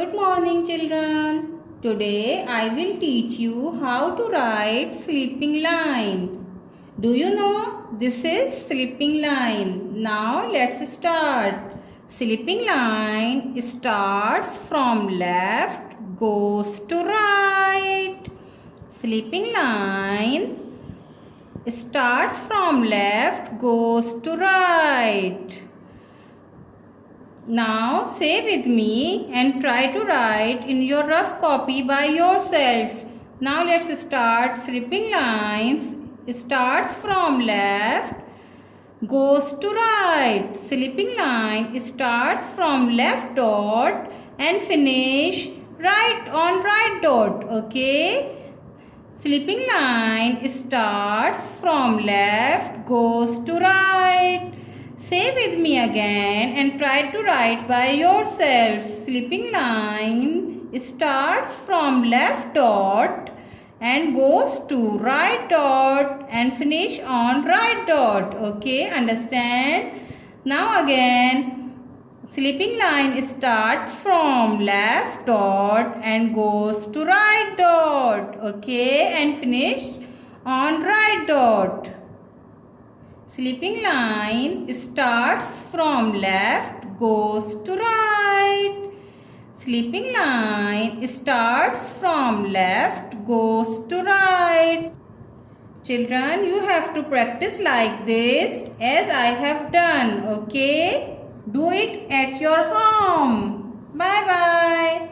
Good morning, children. Today I will teach you how to write sleeping line. Do you know this is sleeping line? Now let's start. Sleeping line starts from left, goes to right. Sleeping line starts from left, goes to right. Now say with me and try to write in your rough copy by yourself. Now let's start. Sleeping lines starts from left, goes to right. Sleeping line starts from left dot and finish right on right dot. Okay. Sleeping line starts from left, goes to right. Say with me again and try to write by yourself. Sleeping line starts from left dot and goes to right dot and finish on right dot. Okay, understand? Now again, sleeping line starts from left dot and goes to right dot. Okay, and finish on right dot. Sleeping line starts from left, goes to right. Sleeping line starts from left, goes to right. Children, you have to practice like this as I have done. Okay? Do it at your home. Bye bye.